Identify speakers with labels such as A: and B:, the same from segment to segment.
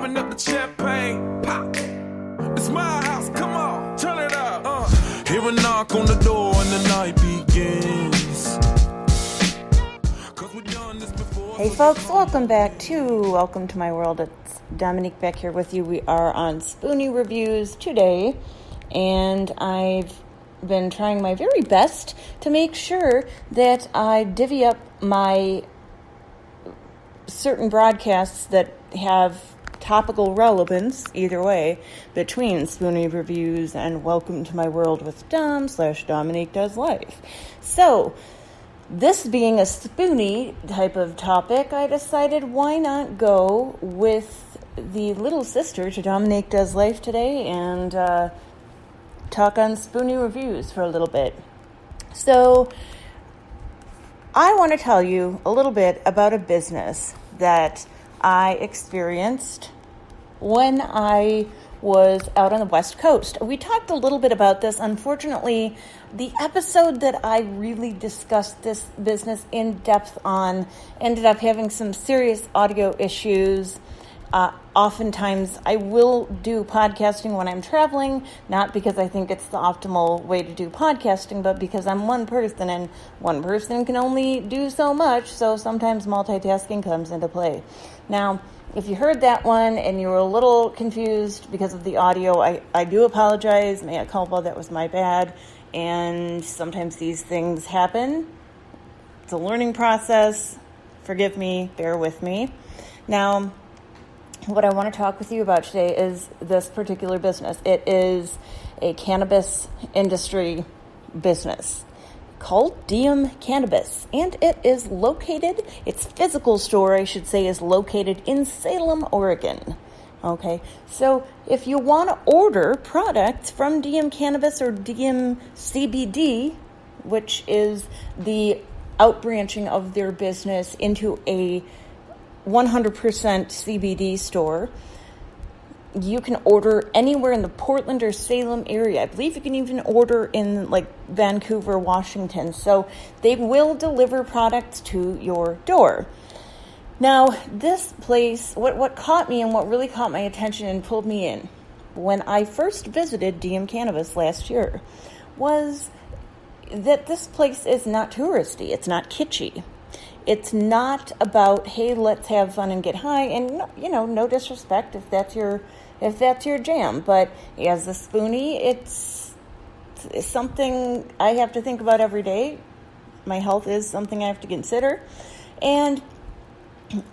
A: open up the champagne, pop. It's my house, come on, turn it up. Hear a knock on the door and the night begins. 'Cause we've done this before.
B: Hey folks, welcome to my world. It's Dominique back here with you. We are on Spoonie reviews today, and I've been trying my very best to make sure that I divvy up my certain broadcasts that have topical relevance, either way, between Spoonie reviews and Welcome to My World with Dom/Dominique Does Life. So, this being a Spoonie type of topic, I decided why not go with the little sister to Dominique Does Life today and talk on Spoonie reviews for a little bit. So, I want to tell you a little bit about a business that I experienced when I was out on the West Coast. We talked a little bit about this. Unfortunately, the episode that I really discussed this business in depth on ended up having some serious audio issues. Oftentimes, I will do podcasting when I'm traveling, not because I think it's the optimal way to do podcasting, but because I'm one person, and one person can only do so much, so sometimes multitasking comes into play. Now, if you heard that one and you were a little confused because of the audio, I do apologize. Mea culpa, that was my bad. And sometimes these things happen. It's a learning process. Forgive me, bear with me. Now, what I want to talk with you about today is this particular business. It is a cannabis industry business called Diem Cannabis, and it is located, its physical store, I should say, is located in Salem, Oregon. Okay, so if you want to order products from Diem Cannabis or Diem Cbd, which is the outbranching of their business into a 100% CBD store, you can order anywhere in the Portland or Salem area. I believe you can even order in like Vancouver, Washington. So they will deliver products to your door. Now, this place, what caught me and what really caught my attention and pulled me in when I first visited Diem Cannabis last year was that this place is not touristy. It's not kitschy. It's not about, hey, let's have fun and get high. And, you know, no disrespect if that's your jam. But as a Spoonie, it's something I have to think about every day. My health is something I have to consider. And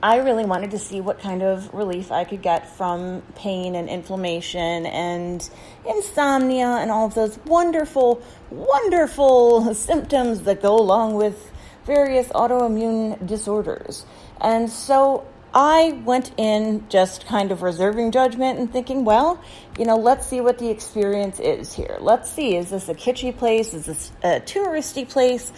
B: I really wanted to see what kind of relief I could get from pain and inflammation and insomnia and all of those wonderful, wonderful symptoms that go along with various autoimmune disorders. And so I went in just kind of reserving judgment and thinking, well, you know, let's see what the experience is here. Let's see, is this a kitschy place? Is this a touristy place?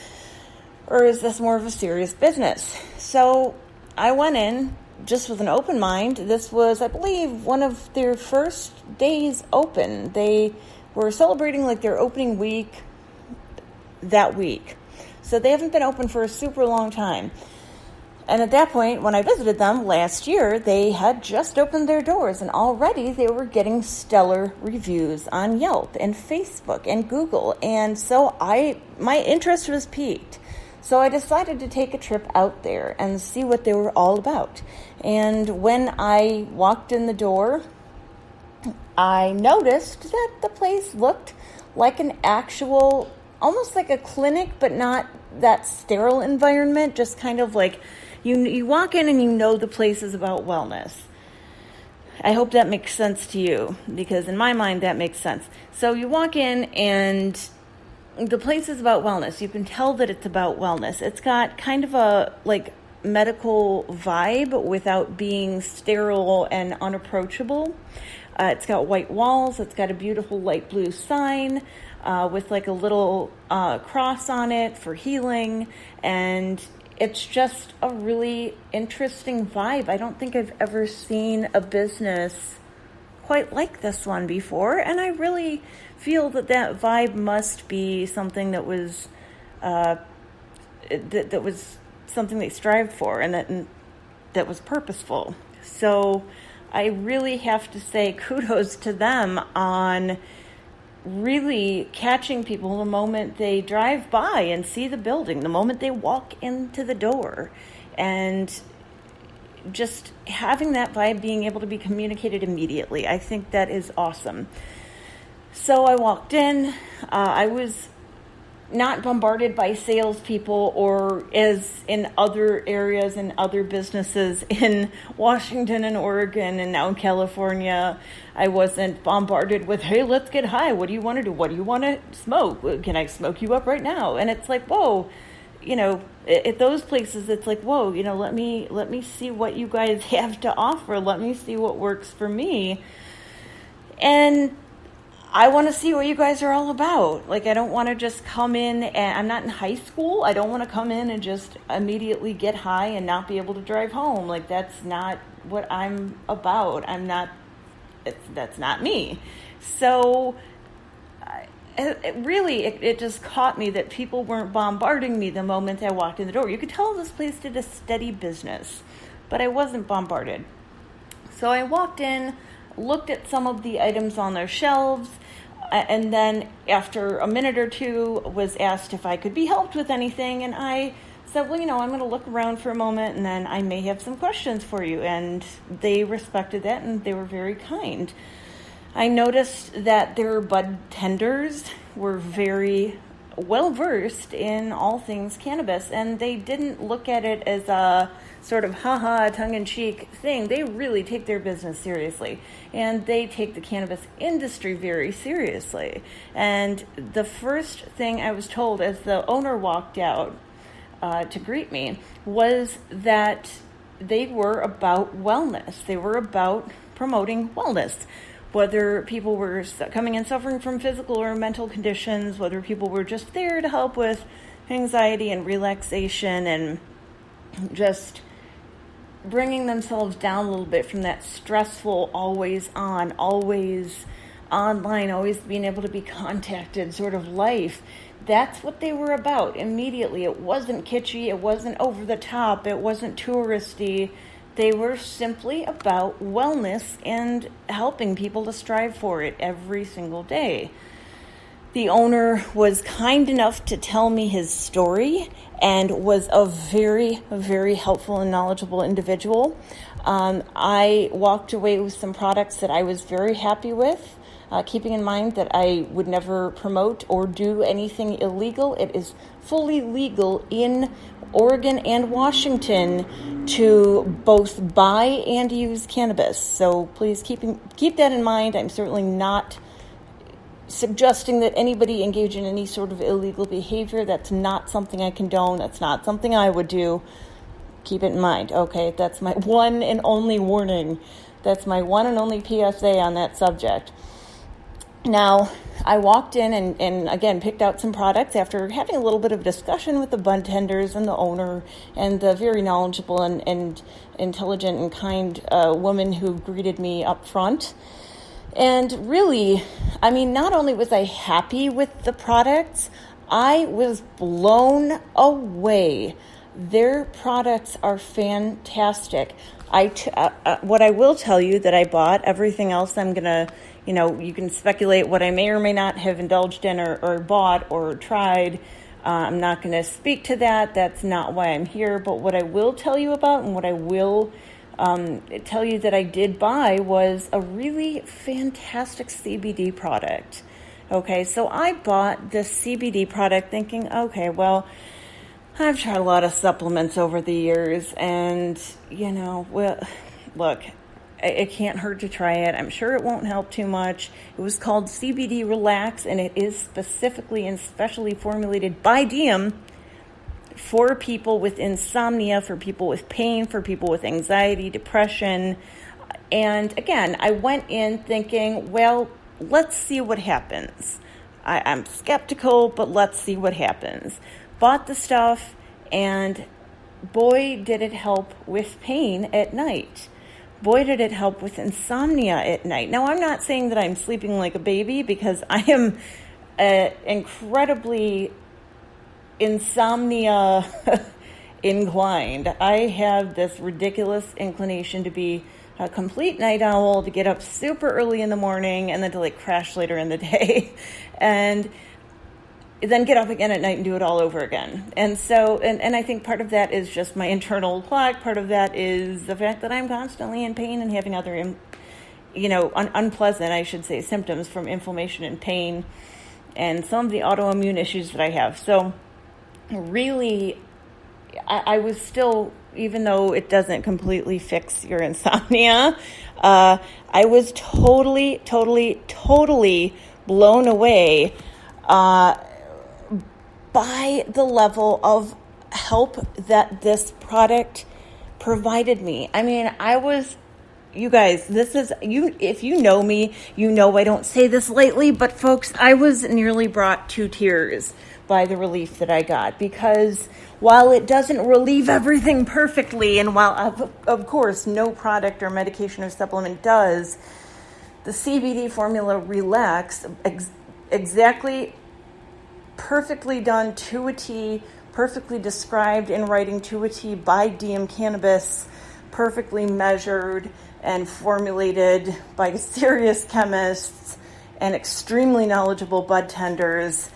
B: Or is this more of a serious business? So I went in just with an open mind. This was, I believe, one of their first days open. They were celebrating like their opening week that week. So they haven't been open for a super long time. And at that point, when I visited them last year, they had just opened their doors, and already they were getting stellar reviews on Yelp and Facebook and Google. And so my interest was piqued. So I decided to take a trip out there and see what they were all about. And when I walked in the door, I noticed that the place looked like an actual, almost like a clinic, but not that sterile environment, just kind of like you walk in and you know the place is about wellness. I hope that makes sense to you, because in my mind that makes sense. So you walk in and the place is about wellness. You can tell that it's about wellness. It's got kind of a like medical vibe without being sterile and unapproachable. It's got white walls. It's got a beautiful light blue sign with like a little cross on it for healing. And it's just a really interesting vibe. I don't think I've ever seen a business quite like this one before. And I really feel that vibe must be something that was that was something they strived for and that was purposeful. So I really have to say kudos to them on really catching people the moment they drive by and see the building, the moment they walk into the door, and just having that vibe being able to be communicated immediately. I think that is awesome. So I walked in. I was not bombarded by salespeople, or as in other areas and other businesses in Washington and Oregon and now in California. I wasn't bombarded with, hey, let's get high. What do you want to do? What do you want to smoke? Can I smoke you up right now? And it's like, whoa, at those places, it's like, whoa, let me see what you guys have to offer. Let me see what works for me. And I want to see what you guys are all about. Like, I don't want to just come in and I'm not in high school. I don't want to come in and just immediately get high and not be able to drive home. Like, that's not what I'm about. That's not me. So it just caught me that people weren't bombarding me the moment I walked in the door. You could tell this place did a steady business, but I wasn't bombarded. So I walked in, looked at some of the items on their shelves, and then after a minute or two was asked if I could be helped with anything, and I said, well, I'm going to look around for a moment and then I may have some questions for you. And they respected that and they were very kind. I noticed that their bud tenders were very well versed in all things cannabis, and they didn't look at it as a sort of tongue-in-cheek thing. They really take their business seriously, and they take the cannabis industry very seriously. And the first thing I was told as the owner walked out to greet me was that they were about wellness. They were about promoting wellness. Whether people were coming in suffering from physical or mental conditions, whether people were just there to help with anxiety and relaxation and just bringing themselves down a little bit from that stressful, always on, always online, always being able to be contacted sort of life. That's what they were about immediately. It wasn't kitschy, it wasn't over the top, it wasn't touristy. They were simply about wellness and helping people to strive for it every single day. The owner was kind enough to tell me his story and was a very, very helpful and knowledgeable individual. I walked away with some products that I was very happy with, keeping in mind that I would never promote or do anything illegal. It is fully legal in Oregon and Washington to both buy and use cannabis. So please keep that in mind. I'm certainly not suggesting that anybody engage in any sort of illegal behavior. That's not something I condone. That's not something I would do. Keep it in mind. Okay, that's my one and only warning. That's my one and only PSA on that subject. Now, I walked in and again, picked out some products after having a little bit of discussion with the bud tenders and the owner and the very knowledgeable and intelligent and kind woman who greeted me up front. And really, I mean, not only was I happy with the products, I was blown away. Their products are fantastic. What I will tell you that I bought, everything else I'm going to, you can speculate what I may or may not have indulged in or bought or tried. I'm not going to speak to that. That's not why I'm here. But what I will tell you about and what I will tell you that I did buy was a really fantastic CBD product. Okay, so I bought this CBD product thinking, okay, well, I've tried a lot of supplements over the years, and, look, it can't hurt to try it. I'm sure it won't help too much. It was called Cbd Relax, and it is specifically and specially formulated by Diem for people with insomnia, for people with pain, for people with anxiety, depression. And again, I went in thinking, well, let's see what happens. I'm skeptical, but let's see what happens. Bought the stuff, and boy, did it help with pain at night. Boy, did it help with insomnia at night. Now, I'm not saying that I'm sleeping like a baby, because I am incredibly insomnia inclined. I have this ridiculous inclination to be a complete night owl, to get up super early in the morning and then to like crash later in the day and then get up again at night and do it all over again. And so, and I think part of that is just my internal clock. Part of that is the fact that I'm constantly in pain and having other, unpleasant, I should say, symptoms from inflammation and pain and some of the autoimmune issues that I have. So really, I was still, even though it doesn't completely fix your insomnia, I was totally blown away by the level of help that this product provided me. I mean, you guys, if you know me, you know I don't say this lightly, but folks, I was nearly brought to tears by the relief that I got, because while it doesn't relieve everything perfectly, and while of course no product or medication or supplement does, the CBD formula Relax, exactly, perfectly done to a T, perfectly described in writing to a T by Diem Cannabis, perfectly measured and formulated by serious chemists and extremely knowledgeable bud tenders.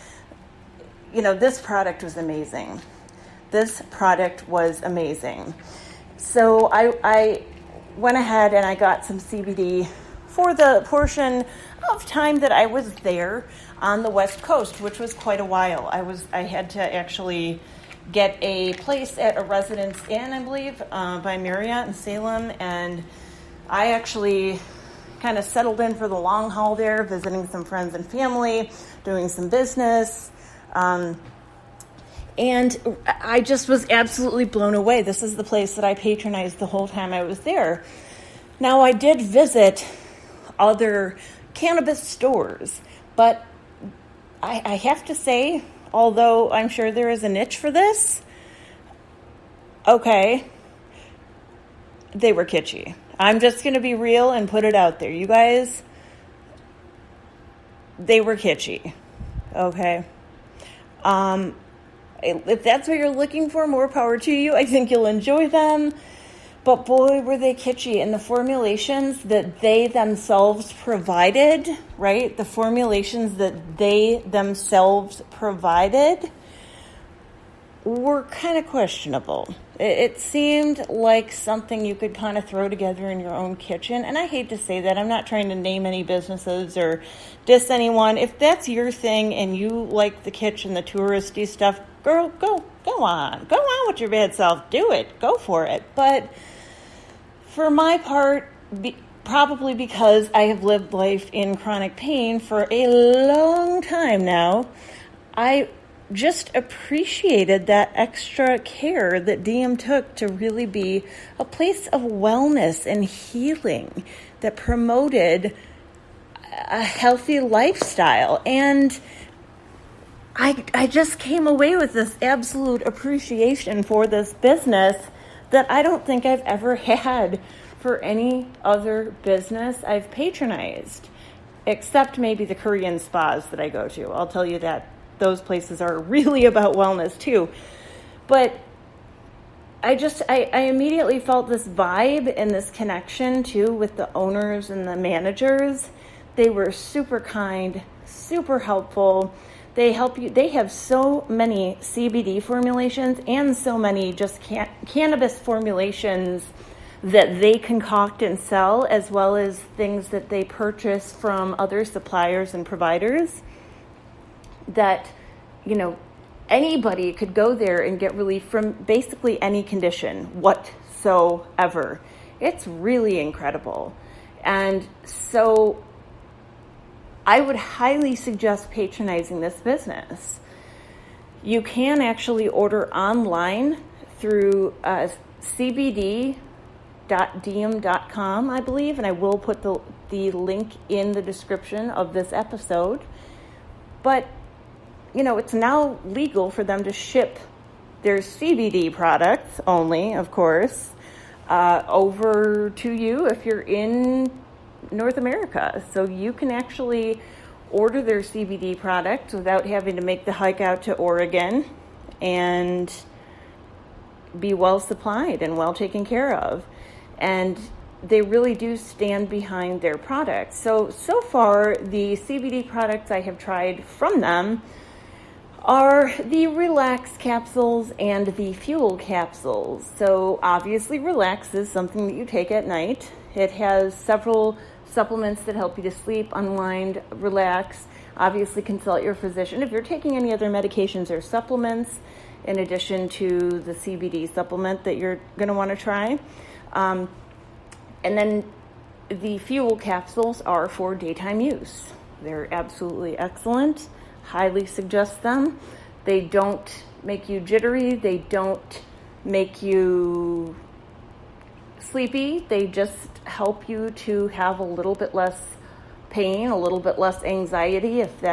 B: This product was amazing. So I went ahead and I got some CBD for the portion of time that I was there on the West Coast, which was quite a while. I had to actually get a place at a Residence Inn, I believe, by Marriott in Salem, and I actually kind of settled in for the long haul there, visiting some friends and family, doing some business. And I just was absolutely blown away. This is the place that I patronized the whole time I was there. Now, I did visit other cannabis stores, but I have to say, although I'm sure there is a niche for this, okay, they were kitschy. I'm just going to be real and put it out there. You guys, they were kitschy, okay? If that's what you're looking for, more power to you. I think you'll enjoy them. But boy, were they kitschy. And the formulations that they themselves provided, right? The formulations that they themselves provided were kind of questionable. It seemed like something you could kind of throw together in your own kitchen. And I hate to say that. I'm not trying to name any businesses or diss anyone. If that's your thing and you like the kitchen, the touristy stuff, girl, go on. Go on with your bad self. Do it. Go for it. But for my part, probably because I have lived life in chronic pain for a long time now, I just appreciated that extra care that Diem took to really be a place of wellness and healing that promoted a healthy lifestyle. And I just came away with this absolute appreciation for this business that I don't think I've ever had for any other business I've patronized, except maybe the Korean spas that I go to. I'll tell you that those places are really about wellness too. But I immediately felt this vibe and this connection too with the owners and the managers. They were super kind, super helpful. They help you. They have so many CBD formulations and so many just cannabis formulations that they concoct and sell, as well as things that they purchase from other suppliers and providers, that, anybody could go there and get relief from basically any condition whatsoever. It's really incredible. And so I would highly suggest patronizing this business. You can actually order online through cbd.diem.com, I believe, and I will put the link in the description of this episode. But, it's now legal for them to ship their CBD products only, of course, over to you if you're in North America. So you can actually order their CBD product without having to make the hike out to Oregon and be well supplied and well taken care of. And they really do stand behind their products. So far, the CBD products I have tried from them are the Relax capsules and the Fuel capsules. So obviously Relax is something that you take at night. It has several supplements that help you to sleep, unwind, relax. Obviously consult your physician if you're taking any other medications or supplements in addition to the CBD supplement that you're going to want to try. And then the Fuel capsules are for daytime use. They're absolutely excellent. Highly suggest them. They don't make you jittery. They don't make you sleepy. They just help you to have a little bit less pain, a little bit less anxiety if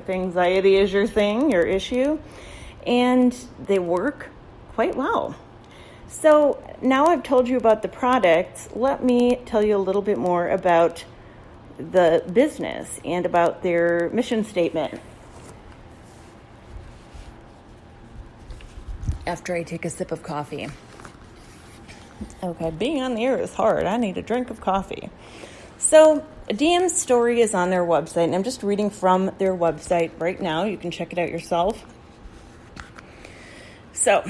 B: anxiety is your thing, your issue. And they work quite well. So now I've told you about the products. Let me tell you a little bit more about the business and about their mission statement. After I take a sip of coffee. Okay, being on the air is hard. I need a drink of coffee. So Diem's story is on their website, and I'm just reading from their website right now. You can check it out yourself. So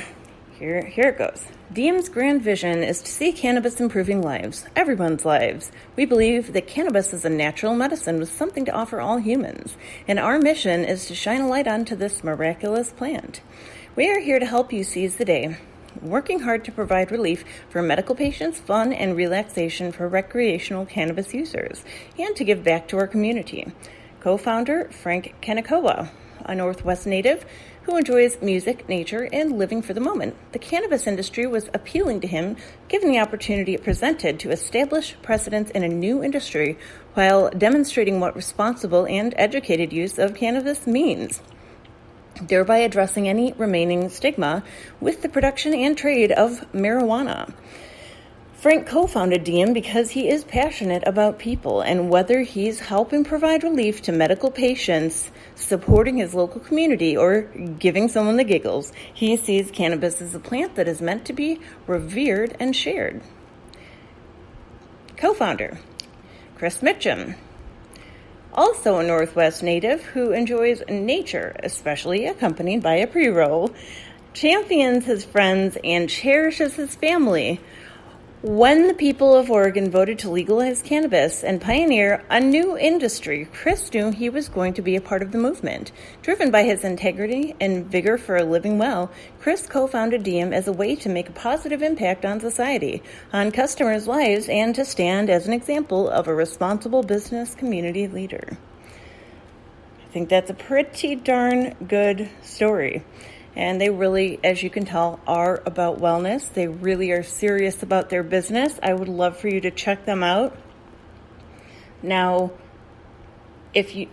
B: here it goes. Diem's grand vision is to see cannabis improving lives, everyone's lives. We believe that cannabis is a natural medicine with something to offer all humans, and our mission is to shine a light onto this miraculous plant. We are here to help you seize the day, working hard to provide relief for medical patients, fun, and relaxation for recreational cannabis users, and to give back to our community. Co-founder Frank Kanikowa, a Northwest native who enjoys music, nature, and living for the moment. The cannabis industry was appealing to him, given the opportunity it presented to establish precedents in a new industry while demonstrating what responsible and educated use of cannabis means, thereby addressing any remaining stigma with the production and trade of marijuana. Frank co-founded Diem because he is passionate about people, and whether he's helping provide relief to medical patients, supporting his local community, or giving someone the giggles, he sees cannabis as a plant that is meant to be revered and shared. Co-founder Chris Mitchum, also a Northwest native who enjoys nature, especially accompanied by a pre-roll, champions his friends, and cherishes his family. When the people of Oregon voted to legalize cannabis and pioneer a new industry, Chris knew he was going to be a part of the movement. Driven by his integrity and vigor for living well, Chris co-founded Diem as a way to make a positive impact on society, on customers' lives, and to stand as an example of a responsible business community leader. I think that's a pretty darn good story. And they really, as you can tell, are about wellness. They really are serious about their business. I would love for you to check them out. Now, if you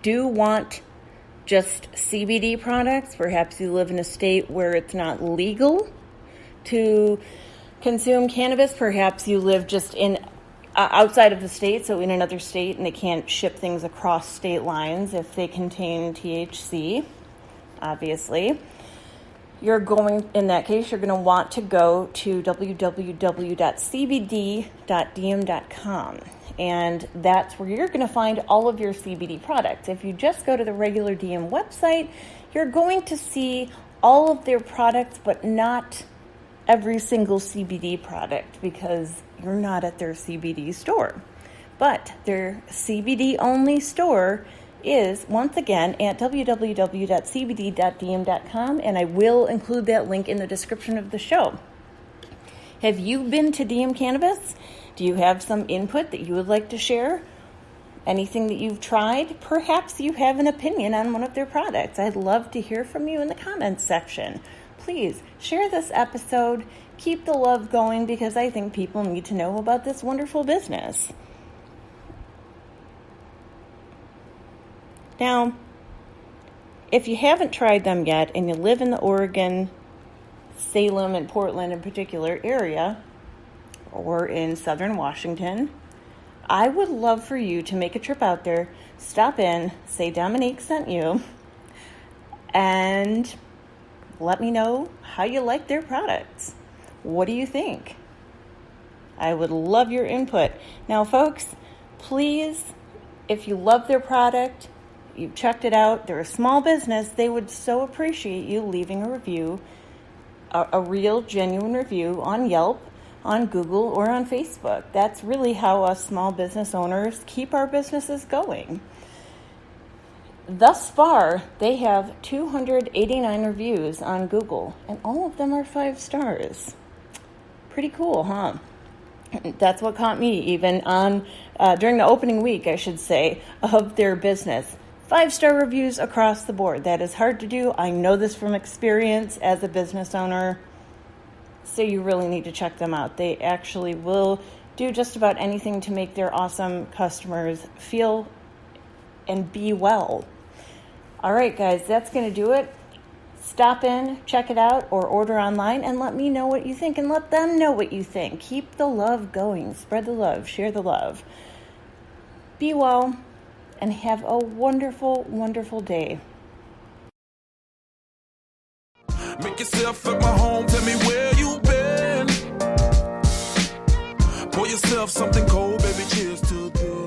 B: do want just CBD products, perhaps you live in a state where it's not legal to consume cannabis. Perhaps you live just in outside of the state, so in another state, and they can't ship things across state lines if they contain THC. Obviously, in that case, you're going to want to go to www.cbd.diem.com, and that's where you're going to find all of your CBD products. If you just go to the regular Diem website, you're going to see all of their products, but not every single CBD product because you're not at their CBD store. But their CBD-only store is, once again, at www.cbd.diem.com, and I will include that link in the description of the show. Have you been to Diem Cannabis? Do you have some input that you would like to share? Anything that you've tried? Perhaps you have an opinion on one of their products. I'd love to hear from you in the comments section. Please share this episode. Keep the love going because I think people need to know about this wonderful business. Now, if you haven't tried them yet and you live in the Oregon, Salem and Portland in particular area, or in southern Washington, I would love for you to make a trip out there, stop in, say Dominique sent you, and let me know how you like their products. What do you think? I would love your input. Now, folks, please, if you love their product, you've checked it out, they're a small business, they would so appreciate you leaving a review, a real, genuine review on Yelp, on Google, or on Facebook. That's really how us small business owners keep our businesses going. Thus far, they have 289 reviews on Google, and all of them are 5 stars. Pretty cool, huh? That's what caught me, even on during the opening week, I should say, of their business. 5-star reviews across the board. That is hard to do. I know this from experience as a business owner. So you really need to check them out. They actually will do just about anything to make their awesome customers feel and be well. All right, guys, that's going to do it. Stop in, check it out, or order online, and let me know what you think, and let them know what you think. Keep the love going. Spread the love. Share the love. Be well, and have a wonderful, wonderful day.
A: Make yourself at my home, tell me where you been. Pour yourself something cold, baby, cheers to this.